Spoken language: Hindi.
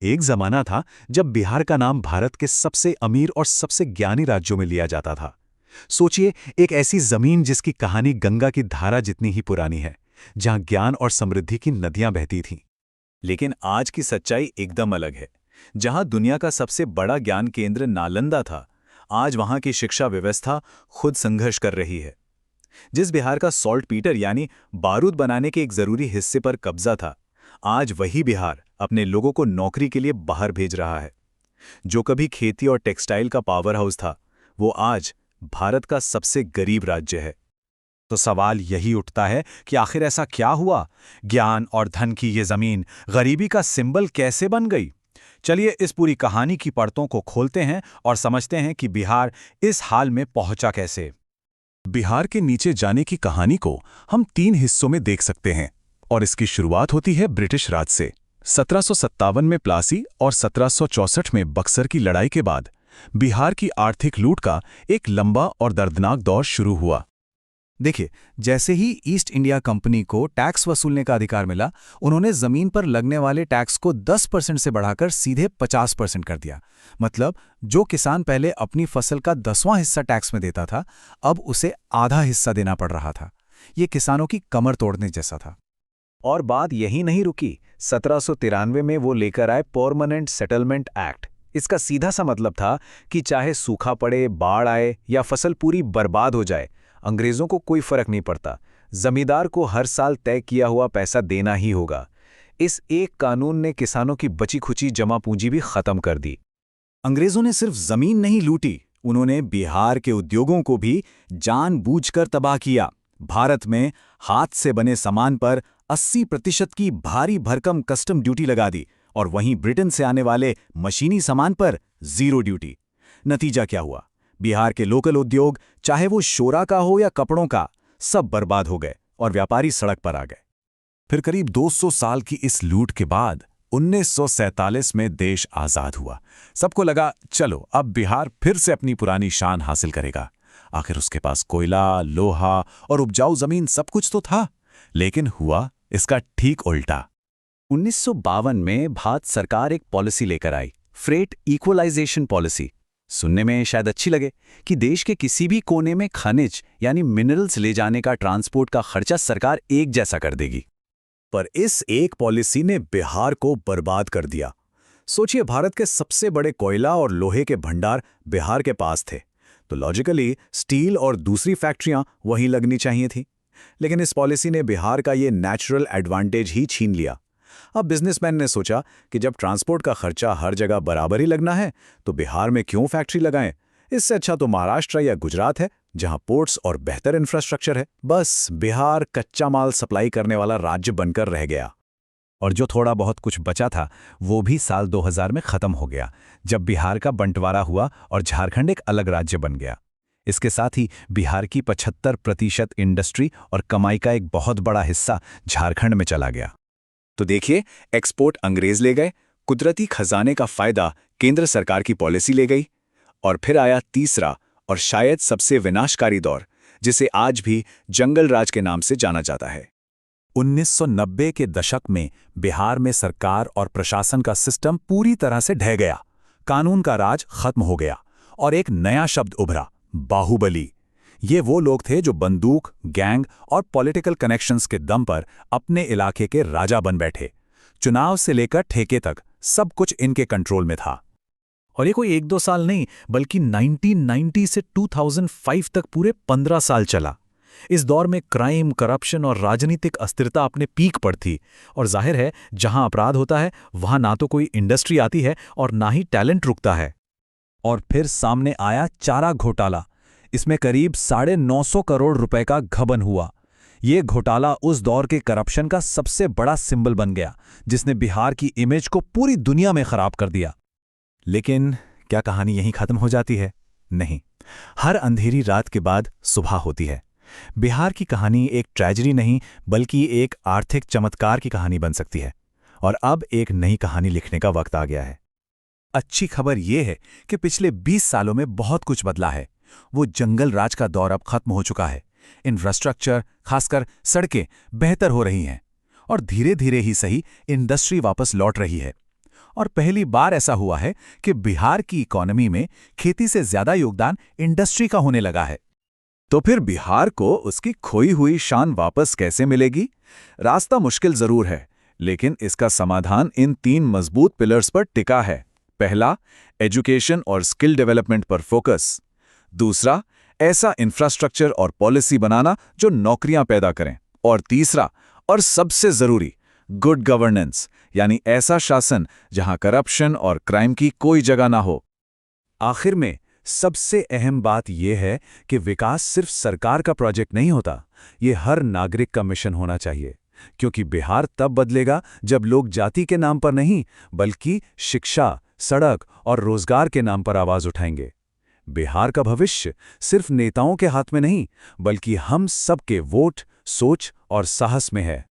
एक जमाना था जब बिहार का नाम भारत के सबसे अमीर और सबसे ज्ञानी राज्यों में लिया जाता था। सोचिए, एक ऐसी जमीन जिसकी कहानी गंगा की धारा जितनी ही पुरानी है, जहां ज्ञान और समृद्धि की नदियां बहती थीं। लेकिन आज की सच्चाई एकदम अलग है। जहां दुनिया का सबसे बड़ा ज्ञान केंद्र नालंदा था, आज वहां की शिक्षा व्यवस्था खुद संघर्ष कर रही है। जिस बिहार का सॉल्ट पीटर यानी बारूद बनाने के एक जरूरी हिस्से पर कब्जा था, आज वही बिहार अपने लोगों को नौकरी के लिए बाहर भेज रहा है। जो कभी खेती और टेक्सटाइल का पावर हाउस था, वो आज भारत का सबसे गरीब राज्य है। तो सवाल यही उठता है कि आखिर ऐसा क्या हुआ? ज्ञान और धन की ये जमीन गरीबी का सिंबल कैसे बन गई? चलिए इस पूरी कहानी की परतों को खोलते हैं और समझते हैं कि बिहार इस हाल में पहुंचा कैसे। बिहार के नीचे जाने की कहानी को हम 3 हिस्सों में देख सकते हैं, और इसकी शुरुआत होती है ब्रिटिश राज से। 1757 में प्लासी और 1764 में बक्सर की लड़ाई के बाद बिहार की आर्थिक लूट का एक लंबा और दर्दनाक दौर शुरू हुआ। देखिए, जैसे ही ईस्ट इंडिया कंपनी को टैक्स वसूलने का अधिकार मिला, उन्होंने जमीन पर लगने वाले टैक्स को 10% से बढ़ाकर सीधे 50% कर दिया। मतलब जो किसान पहले अपनी फसल का 10वां हिस्सा टैक्स में देता था, अब उसे आधा हिस्सा देना पड़ रहा था। ये किसानों की कमर तोड़ने जैसा था। और बात यही नहीं रुकी। 1793 में वो लेकर आए परमानेंट सेटलमेंट एक्ट। इसका सीधा सा मतलब था कि चाहे सूखा पड़े, बाढ़ आए या फसल पूरी बर्बाद हो जाए, अंग्रेजों को कोई फर्क नहीं पड़ता। जमींदार को हर साल तय किया हुआ पैसा देना ही होगा। इस एक कानून ने किसानों की बची खुची जमा पूंजी भी खत्म कर दी। अंग्रेजों ने सिर्फ जमीन नहीं लूटी, उन्होंने बिहार के उद्योगों को भी जानबूझकर तबाह किया। भारत में हाथ से बने सामान पर 80% की भारी भरकम कस्टम ड्यूटी लगा दी, और वहीं ब्रिटेन से आने वाले मशीनी सामान पर 0 ड्यूटी। नतीजा क्या हुआ? बिहार के लोकल उद्योग, चाहे वो शोरा का हो या कपड़ों का, सब बर्बाद हो गए और व्यापारी सड़क पर आ गए। फिर करीब 200 साल की इस लूट के बाद 1947 में देश आजाद हुआ। सबको लगा चलो अब बिहार फिर से अपनी पुरानी शान हासिल करेगा। आखिर उसके पास कोयला, लोहा और उपजाऊ जमीन सब कुछ तो था। लेकिन हुआ इसका ठीक उल्टा। 1952 में भारत सरकार एक पॉलिसी लेकर आई, फ्रेट इक्वलाइजेशन पॉलिसी। सुनने में शायद अच्छी लगे कि देश के किसी भी कोने में खनिज यानी मिनरल्स ले जाने का ट्रांसपोर्ट का खर्चा सरकार एक जैसा कर देगी। पर इस एक पॉलिसी ने बिहार को बर्बाद कर दिया। सोचिए, भारत के सबसे बड़े कोयला और लोहे के भंडार बिहार के पास थे, तो लॉजिकली स्टील और दूसरी फैक्ट्रियां वहीं लगनी चाहिए थी। लेकिन इस पॉलिसी ने बिहार का ये नेचुरल एडवांटेज ही छीन लिया। अब बिजनेसमैन ने सोचा कि जब ट्रांसपोर्ट का खर्चा हर जगह बराबर ही लगना है, तो बिहार में क्यों फैक्ट्री लगाएं? इससे अच्छा तो महाराष्ट्र या गुजरात है, जहां पोर्ट्स और बेहतर इंफ्रास्ट्रक्चर है। बस बिहार कच्चा माल सप्लाई करने वाला राज्य बनकर रह गया। और जो थोड़ा बहुत कुछ बचा था, वो भी साल 2000 में खत्म हो गया, जब बिहार का बंटवारा हुआ और झारखंड एक अलग राज्य बन गया। इसके साथ ही बिहार की 75% इंडस्ट्री और कमाई का एक बहुत बड़ा हिस्सा झारखंड में चला गया। तो देखिए, एक्सपोर्ट अंग्रेज ले गए, कुदरती खजाने का फायदा केंद्र सरकार की पॉलिसी ले गई, और फिर आया तीसरा और शायद सबसे विनाशकारी दौर, जिसे आज भी जंगल राज के नाम से जाना जाता है। 1990 के दशक में बिहार में सरकार और प्रशासन का सिस्टम पूरी तरह से ढह गया। कानून का राज खत्म हो गया और एक नया शब्द उभरा, बाहुबली। ये वो लोग थे जो बंदूक, गैंग और पॉलिटिकल कनेक्शंस के दम पर अपने इलाके के राजा बन बैठे। चुनाव से लेकर ठेके तक सब कुछ इनके कंट्रोल में था। और ये कोई 1-2 साल नहीं, बल्कि 1990 से 2005 तक पूरे 15 साल चला। इस दौर में क्राइम, करप्शन और राजनीतिक अस्थिरता अपने पीक पर थी, और जाहिर है जहां अपराध होता है वहां ना तो कोई इंडस्ट्री आती है और ना ही टैलेंट रुकता है। और फिर सामने आया चारा घोटाला। इसमें करीब 950 करोड़ रुपए का गबन हुआ। ये घोटाला उस दौर के करप्शन का सबसे बड़ा सिंबल बन गया, जिसने बिहार की इमेज को पूरी दुनिया में खराब कर दिया। लेकिन क्या कहानी यहीं खत्म हो जाती है? नहीं, हर अंधेरी रात के बाद सुबह होती है। बिहार की कहानी एक ट्रेजेडी नहीं, बल्कि एक आर्थिक चमत्कार की कहानी बन सकती है। और अब एक नई कहानी लिखने का वक्त आ गया है। अच्छी खबर यह है कि पिछले 20 सालों में बहुत कुछ बदला है। वो जंगल राज का दौर अब खत्म हो चुका है। इंफ्रास्ट्रक्चर, खासकर सड़कें, बेहतर हो रही हैं, और धीरे धीरे ही सही इंडस्ट्री वापस लौट रही है। और पहली बार ऐसा हुआ है कि बिहार की इकोनॉमी में खेती से ज्यादा योगदान इंडस्ट्री का होने लगा है। तो फिर बिहार को उसकी खोई हुई शान वापस कैसे मिलेगी? रास्ता मुश्किल जरूर है, लेकिन इसका समाधान इन 3 मजबूत पिलर्स पर टिका है। पहला, एजुकेशन और स्किल डेवलपमेंट पर फोकस। दूसरा, ऐसा इंफ्रास्ट्रक्चर और पॉलिसी बनाना जो नौकरियां पैदा करें। और तीसरा, और सबसे जरूरी, गुड गवर्नेंस, यानी ऐसा शासन जहां करप्शन और क्राइम की कोई जगह ना हो। आखिर में सबसे अहम बात यह है कि विकास सिर्फ सरकार का प्रोजेक्ट नहीं होता, ये हर नागरिक का मिशन होना चाहिए। क्योंकि बिहार तब बदलेगा जब लोग जाति के नाम पर नहीं, बल्कि शिक्षा, सड़क और रोजगार के नाम पर आवाज उठाएंगे। बिहार का भविष्य सिर्फ नेताओं के हाथ में नहीं, बल्कि हम सबके वोट, सोच और साहस में है।